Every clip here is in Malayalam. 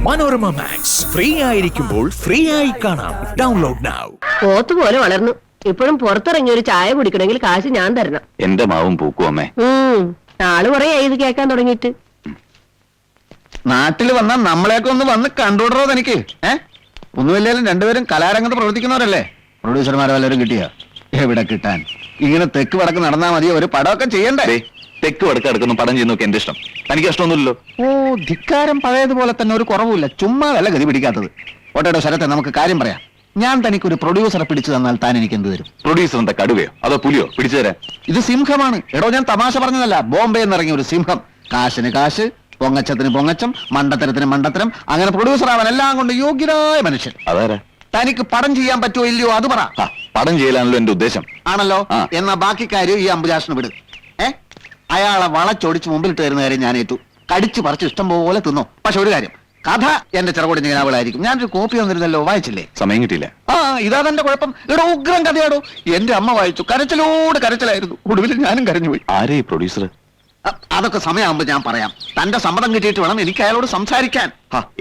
മനോരമ മാക്സ് ഫ്രീ ആയിരിക്കുമ്പോൾ ഫ്രീ ആയി കാണാം. Download now. പോത്തുപോലെ വളർന്നു. ഇപ്പോഴും പുറത്തിറങ്ങി ഒരു ചായ കുടിക്കണമെങ്കിൽ കാശ് ഞാൻ തരണം. എന്റെ മാവും പൂക്കും അമ്മേ. നാള് കുറെ ഇത് കേൾക്കാൻ തുടങ്ങിയിട്ട്. നാട്ടിൽ വന്നാ നമ്മളെയൊക്കെ ഒന്ന് വന്ന് കണ്ടുവിടറോ തനിക്ക്? ഒന്നുമില്ലേലും രണ്ടുപേരും കലാരംഗത്ത് പ്രവർത്തിക്കുന്നവരല്ലേ? പ്രൊഡ്യൂസർമാരെ വല്ലവരും കിട്ടിയ എവിടെ കിട്ടാൻ? ഇങ്ങനെ തെക്ക് വടക്ക് നടന്നാ മതിയോ? ഒരു പടമൊക്കെ ചെയ്യണ്ടേ? തെക്ക് വടക്ക് അടുക്കുന്ന പടം ചെയ്യുന്നൊക്കെ എന്റെ ഇഷ്ടം. തനിക്ക് ഇഷ്ടമൊന്നുമില്ലല്ലോ. ഓ, ധിക്കാരം പഴയതുപോലെ തന്നെ ഒരു കുറവുമില്ല. ചുമ്മാ വല്ല ഗതി പിടിക്കാത്തത്. ഓട്ടോട്ടോ ശരത്തെ, നമുക്ക് കാര്യം പറയാം. ഞാൻ തനിക്കൊരു പ്രൊഡ്യൂസറെ പിടിച്ചു തന്നാൽ താൻ എനിക്ക് എന്ത് തരും? പ്രൊഡ്യൂസർ എന്താ, കടുവയോ അതോ പുലിയോ? പിടിച്ചു തരാൻ. ഇത് സിംഹമാണ്. എടോ, ഞാൻ തമാശ പറഞ്ഞതല്ല. ബോംബെ എന്നിറങ്ങിയ ഒരു സിംഹം. കാശിന് കാശ്, പൊങ്ങച്ചത്തിന് പൊങ്ങച്ചം, മണ്ടത്തരത്തിന് മണ്ടത്തരം, അങ്ങനെ പ്രൊഡ്യൂസർ ആവാൻ എല്ലാം കൊണ്ട് യോഗ്യരായ മനുഷ്യൻ. അതാരാ? തനിക്ക് പടം ചെയ്യാൻ പറ്റുമോ ഇല്ലയോ അത് പറ. പടം ചെയ്യലാണല്ലോ എന്റെ ഉദ്ദേശം. ആണല്ലോ. എന്നാ ബാക്കി കാര്യം ഈ അംബുജാഷിന് വിട്. അയാളെ വളച്ചൊടിച്ച് മുമ്പിലിട്ട് തരുന്ന കാര്യം ഞാൻ ഏറ്റു. കടിച്ചു പറിച്ച് ഇഷ്ടം പോലെ തിന്നോ. പക്ഷെ ഒരു കാര്യം, കഥ എന്റെ ചെറുകൊടിഞ്ഞ കിനാവുകളായിരിക്കും. ഞാനൊരു കോപ്പി വന്നിരുന്നല്ലോ, വായിച്ചില്ലേ? സമയം കിട്ടിയില്ല. ഇതാ തന്റെ കുഴപ്പം. ഇവിടെ ഉഗ്രം കഥയാടോ. എന്റെ അമ്മ വായിച്ചു, കരച്ചിലോട് കരച്ചിലായിരുന്നു. ഒടുവിൽ ഞാനും കരഞ്ഞുപോയി. ആരേ പ്രൊഡ്യൂസർ? അതൊക്കെ സമയമാകുമ്പോ ഞാൻ പറയാം. തന്റെ സമ്മതം കിട്ടിയിട്ട് വേണം എനിക്ക് അയാളോട് സംസാരിക്കാൻ.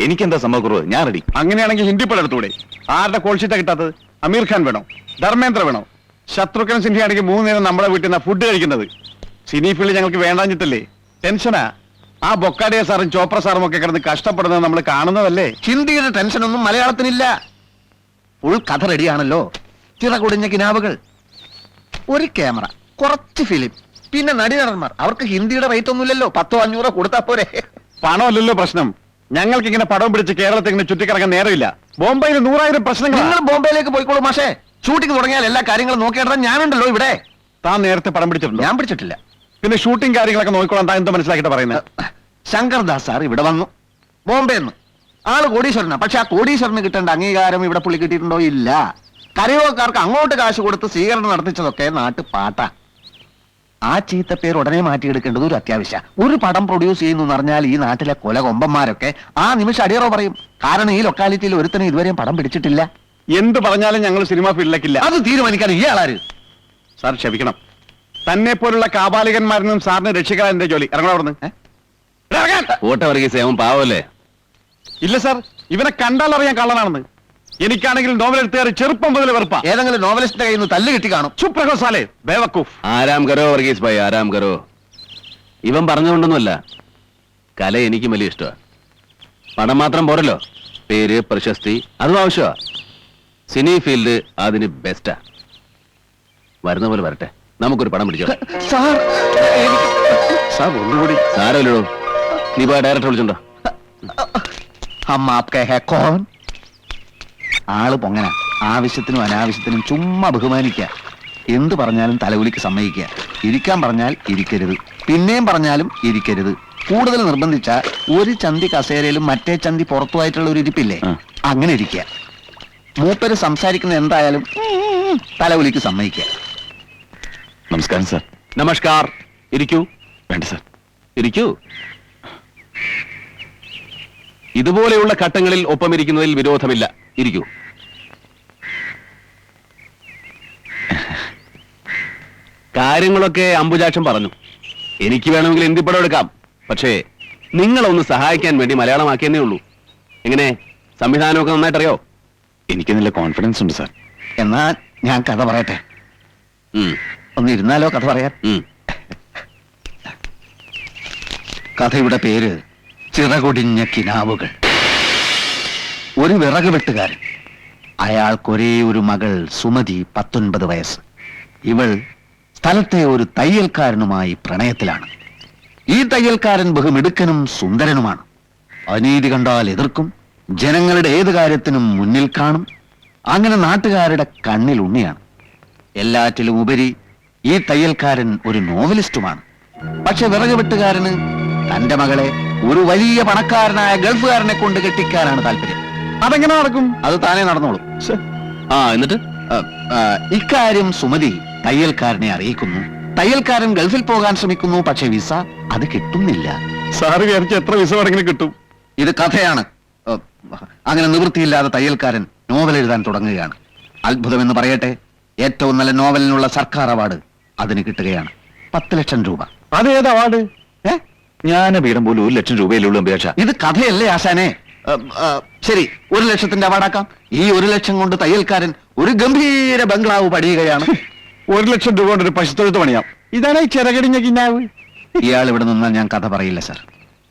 എനിക്കെന്താ സമ്മതക്കുറവ്? ഞാൻ റെഡി. അങ്ങനെയാണെങ്കിൽ ഹിന്ദി പടം എടുത്തൂടെ? ആരുടെ കോൾഷീറ്റാ കിട്ടാത്തത്? അമീർ ഖാൻ വേണോ? ധർമ്മേന്ദ്ര വേണോ? ശത്രുഘ്നൻ സിൻഹ ആണെങ്കിൽ 3 നേരം നമ്മുടെ വീട്ടിൽ നിന്ന് ഫുഡ് കഴിക്കുന്നത്. സിനി ഫീൽഡ് ഞങ്ങൾക്ക് വേണ്ടാഞ്ഞിട്ടല്ലേ? ടെൻഷനാ. ആ ബൊക്കാഡിയ സാറും ചോപ്ര സാറും ഒക്കെ കിടന്ന് കഷ്ടപ്പെടുന്നത് നമ്മൾ കാണുന്നതല്ലേ? ഹിന്ദിയുടെ ടെൻഷനൊന്നും മലയാളത്തിനില്ല. ഫുൾ കഥ റെഡിയാണല്ലോ. ചിറകുടിഞ്ഞ കിനാവുകൾ, ഒരു ക്യാമറ, കുറച്ച് ഫിലിം, പിന്നെ നടീനടന്മാർ. അവർക്ക് ഹിന്ദിയുടെ റേറ്റ് ഒന്നുമില്ലല്ലോ. 100-500 കൊടുത്താ പോരെ. പണമല്ലല്ലോ പ്രശ്നം. ഞങ്ങൾക്ക് ഇങ്ങനെ പടം പിടിച്ച് കേരളത്തിൽ ഇങ്ങനെ ചുറ്റിക്കിറങ്ങാൻ നേരമില്ല. ബോംബെയിൽ 100,000 പ്രശ്നങ്ങൾ. നിങ്ങൾ ബോംബെയിലേക്ക് പോയിക്കോളൂ മാഷേ. ഷൂട്ടിംഗ് തുടങ്ങിയാൽ എല്ലാ കാര്യങ്ങളും നോക്കിയിടാൻ ഞാനുണ്ടല്ലോ ഇവിടെ. താൻ നേരത്തെ പടം പിടിച്ചിട്ടുണ്ടോ? ഞാൻ പിടിച്ചിട്ടില്ല. പിന്നെ ഷൂട്ടിംഗ് കാര്യങ്ങളൊക്കെ നോക്കിക്കോളാൻ താൻ എന്താ മനസ്സിലാക്കിയിട്ട് പറയുന്നത്? ശങ്കർദാസ് സാർ ഇവിടെ വന്നു ബോംബെന്ന്. ആള് കോടീശ്വരനാ. പക്ഷെ ആ കോടീശ്വരന് കിട്ടേണ്ട അംഗീകാരം ഇവിടെ പുള്ളി കിട്ടിയിട്ടുണ്ടോ? ഇല്ല. കരയോക്കാർക്ക് അങ്ങോട്ട് കാശ് കൊടുത്ത് സ്വീകരണം നടത്തിച്ചതൊക്കെ നാട്ടു പാട്ടാ. ആ ചീത്ത പേര് ഉടനെ മാറ്റിയെടുക്കേണ്ടത് ഒരു അത്യാവശ്യം. ഒരു പടം പ്രൊഡ്യൂസ് ചെയ്യുന്നു എന്ന് പറഞ്ഞാൽ ഈ നാട്ടിലെ കൊല കൊമ്പന്മാരൊക്കെ ആ നിമിഷം അടിയറോ പറയും. കാരണം ഈ ലൊക്കാലിറ്റിയിൽ ഒരുത്തനും ഇതുവരെയും പടം പിടിച്ചിട്ടില്ല. എന്ത് പറഞ്ഞാലും ഞങ്ങൾ സിനിമാ ഫീൽഡിലേക്കില്ല. അത് തീരുമാനിക്കാൻ ഈ ആളാര്? സാർ ക്ഷമിക്കണം. തന്നെ പോലുള്ള കാപാലികന്മാരെന്നും സാറിനെ രക്ഷിക്കാൻ എന്റെ ജോലി. ഇറങ്ങണം അവിടുന്ന്. പാവല്ലേ? ഇല്ല സാർ, ഇവനെ കണ്ടാൽ അറിയാൻ കള്ളനാണെന്ന്. എനിക്കാണെങ്കിൽ നോവൽ എഴുത്തുകാർ ചെറുപ്പം മുതൽ വെറുപ്പാ. ഏതെങ്കിലും നോവലിസ്റ്റിന്റെ കയ്യിൽ നിന്ന് തല്ല് കിട്ടി കാണും. ചുപ് രഹോ സാലേ, ബേവക്കൂഫ്. ആരാം കരോ വർഗീസ് ഭായ്, ആരാം കരോ. ഇവൻ പറഞ്ഞുകൊണ്ടൊന്നുമല്ല, കല എനിക്കും വലിയ ഇഷ്ടമാണ്. പണം മാത്രം പോരല്ലോ, പേര്, പ്രശസ്തി അതും ആവശ്യമാ. സിനി ഫീൽഡ് അതിന് ബെസ്റ്റാ. വരുന്ന പോലെ വരട്ടെ, നമുക്കൊരു പടം പിടിച്ചോ. സാർ ഒന്നുകൂടി. സാരല്ലോ, നീ പോയ ഡയറക്ടർ വിളിച്ചോണ്ടോ. ആള് പൊങ്ങന. ആവശ്യത്തിനും അനാവശ്യത്തിനും ചുമ്മാ ബഹുമാനിക്കുക. എന്ത് പറഞ്ഞാലും തലകുലിക്ക് സമ്മതിക്കുക. ഇരിക്കാൻ പറഞ്ഞാൽ ഇരിക്കരുത്, പിന്നെയും പറഞ്ഞാലും ഇരിക്കരുത്. കൂടുതൽ നിർബന്ധിച്ച ഒരു ചന്തി കസേരയിലും മറ്റേ ചന്തി പുറത്തുമായിട്ടുള്ള ഒരു ഇരിപ്പില്ലേ, അങ്ങനെ ഇരിക്കുക. മൂപ്പര് സംസാരിക്കുന്ന എന്തായാലും തലകുലിക്ക് സമ്മതിക്കുക. നമസ്കാരം സാർ. നമസ്കാർ. ഇരിക്കൂ. വേണ്ട സാർ, ഇരിക്കൂ. ഇതുപോലെയുള്ള ഘട്ടങ്ങളിൽ ഒപ്പമിരിക്കുന്നതിൽ വിരോധമില്ല. ഇരിക്കൂ. കാര്യങ്ങളൊക്കെ അംബുജാക്ഷം പറഞ്ഞു. എനിക്ക് വേണമെങ്കിൽ ഹിന്ദി പടം എടുക്കാം. പക്ഷേ നിങ്ങളൊന്ന് സഹായിക്കാൻ വേണ്ടി മലയാളമാക്കിയെന്നേ ഉള്ളൂ. എങ്ങനെ, സംവിധാനമൊക്കെ നന്നായിട്ടറിയോ? എനിക്ക് നല്ല കോൺഫിഡൻസ് ഉണ്ട് സാർ. എന്നാ ഞാൻ കഥ പറയട്ടെ. ഒന്ന് ഇരുന്നാലോ കഥ പറയാൻ? കഥയുടെ പേര് ചിറകൊടിഞ്ഞ കിനാവുകൾ. ഒരു വിറക് വെട്ടുകാരൻ. അയാൾക്കൊരേ ഒരു മകൾ സുമതി, 19 വയസ്സ്. ഇവൾ സ്ഥലത്തെ ഒരു തയ്യൽക്കാരനുമായി പ്രണയത്തിലാണ്. ഈ തയ്യൽക്കാരൻ ബഹുമിടുക്കനും സുന്ദരനുമാണ്. അനീതി കണ്ടാൽ എതിർക്കും, ജനങ്ങളുടെ ഏത് കാര്യത്തിനും മുന്നിൽ കാണും. അങ്ങനെ നാട്ടുകാരുടെ കണ്ണിൽ ഉണ്ണിയാണ്. എല്ലാറ്റിലും ഉപരി ഈ തയ്യൽക്കാരൻ ഒരു നോവലിസ്റ്റുമാണ്. പക്ഷെ വിറക് വെട്ടുകാരന് തന്റെ മകളെ ഒരു വലിയ പണക്കാരനായ ഗൾഫുകാരനെ കൊണ്ട് കെട്ടിക്കാനാണ് താല്പര്യം. അതെങ്ങനെ നടക്കും? അത് താനേ നടന്നോളും. എന്നിട്ട് ഇക്കാര്യം സുമതി തയ്യൽക്കാരനെ അറിയിക്കുന്നു. തയ്യൽക്കാരൻ ഗൾഫിൽ പോകാൻ ശ്രമിക്കുന്നു. പക്ഷെ വിസ അത് കിട്ടുന്നില്ല. സാറ് വിചാരിച്ച എത്ര വിസ വേണമെങ്കിലും കിട്ടും. ഇത് കഥയാണ്. അങ്ങനെ നിവൃത്തിയില്ലാതെ തയ്യൽക്കാരൻ നോവൽ എഴുതാൻ തുടങ്ങുകയാണ്. അത്ഭുതമെന്ന് പറയട്ടെ, ഏറ്റവും നല്ല നോവലിനുള്ള സർക്കാർ അവാർഡ് അതിന് കിട്ടുകയാണ്. 10 ലക്ഷം രൂപ. അതേത് അവാർഡ്? ജ്ഞാനപീഠം പോലും 1 ലക്ഷം രൂപയിലുള്ള അപേക്ഷ. ഇത് കഥയല്ലേ ആശാനെ? ശരി, 1 ലക്ഷത്തിന്റെ അവാർഡാക്കാം. ഈ 1 ലക്ഷം കൊണ്ട് തയ്യൽക്കാരൻ ഒരു ഗംഭീര ബംഗ്ലാവ് പണിയുകയാണ്. 1 ലക്ഷം രൂപ കൊണ്ട് ഒരു പശുത്തൊഴുത്ത് പണിയാം. ഇതാണ് ഈ ചിറകടിഞ്ഞ കിന്നാവ്. ഇയാൾ ഇവിടെ നിന്നാൽ ഞാൻ കഥ പറയില്ല സാർ.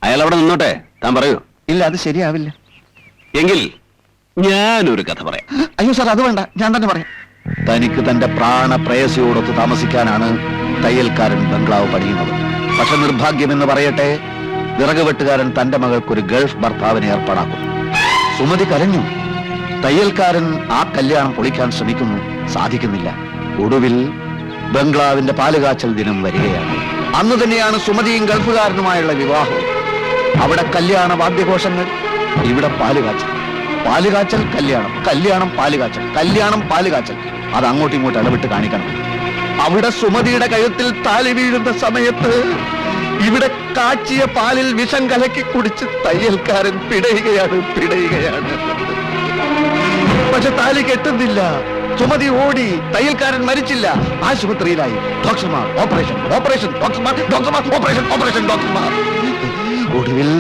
അയാൾ അവിടെ നിന്നോട്ടെ, താൻ പറയൂ. ഇല്ല, അത് ശരിയാവില്ല. എങ്കിൽ ഞാനൊരു കഥ പറയാം. അയ്യോ സാർ, അത് വേണ്ട, ഞാൻ തന്നെ പറയാം. തനിക്ക് തന്റെ പ്രാണപ്രേയസിയോടൊത്ത് താമസിക്കാനാണ് തയ്യൽക്കാരൻ ബംഗ്ലാവ് പണിയുന്നത്. പക്ഷെ നിർഭാഗ്യമെന്ന് പറയട്ടെ, വിറക് വെട്ടുകാരൻ തന്റെ മകൾക്കൊരു ഗൾഫ് ഭർത്താവിനെ ഏർപ്പാടാക്കും. സുമതി കരഞ്ഞു. തയ്യൽക്കാരൻ ആ കല്യാണം പൊളിക്കാൻ ശ്രമിക്കുന്നു, സാധിക്കുന്നില്ല. ഒടുവിൽ ബംഗ്ലാവിന്റെ പാലുകാച്ചൽ ദിനം വരികയാണ്. അന്ന് തന്നെയാണ് സുമതിയും ഗൾഫുകാരനുമായുള്ള വിവാഹം. അവിടെ കല്യാണ വാദ്യഘോഷങ്ങൾ, ഇവിടെ പാലുകാച്ചൽ. പാലുകാച്ചൽ കല്യാണം, കല്യാണം പാലുകാച്ചൽ, കല്യാണം പാലുകാച്ചൽ. അത് അങ്ങോട്ടും ഇങ്ങോട്ടും ഇടവിട്ട് കാണിക്കണം. അവിടെ സുമതിയുടെ കഴുത്തിൽ താലി വീഴുന്ന സമയത്ത് ഇവിടെ കാച്ചിയ പാലിൽ വിഷം കലക്കി കുടിച്ച് തയ്യൽക്കാരൻ പിടയുകയാണ്. പക്ഷെ താലി കെട്ടുന്നില്ല. സുമതി ഓടി. തയ്യൽക്കാരൻ മരിച്ചില്ല, ആശുപത്രിയിലായി. ഡോക്ടർമാർ ഓപ്പറേഷൻ, ഓപ്പറേഷൻ, ഡോക്ടർമാർ ഓപ്പറേഷൻ. ഒടുവിൽ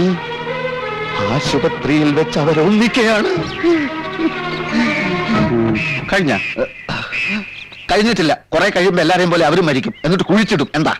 ആശുപത്രിയിൽ വെച്ച് അവരൊന്നിക്കുകയാണ്. കഴിഞ്ഞിട്ടില്ല. കുറെ കഴിയുമ്പോ എല്ലാരെയും പോലെ അവരും മരിക്കും, എന്നിട്ട് കുഴിച്ചിടും. എന്താ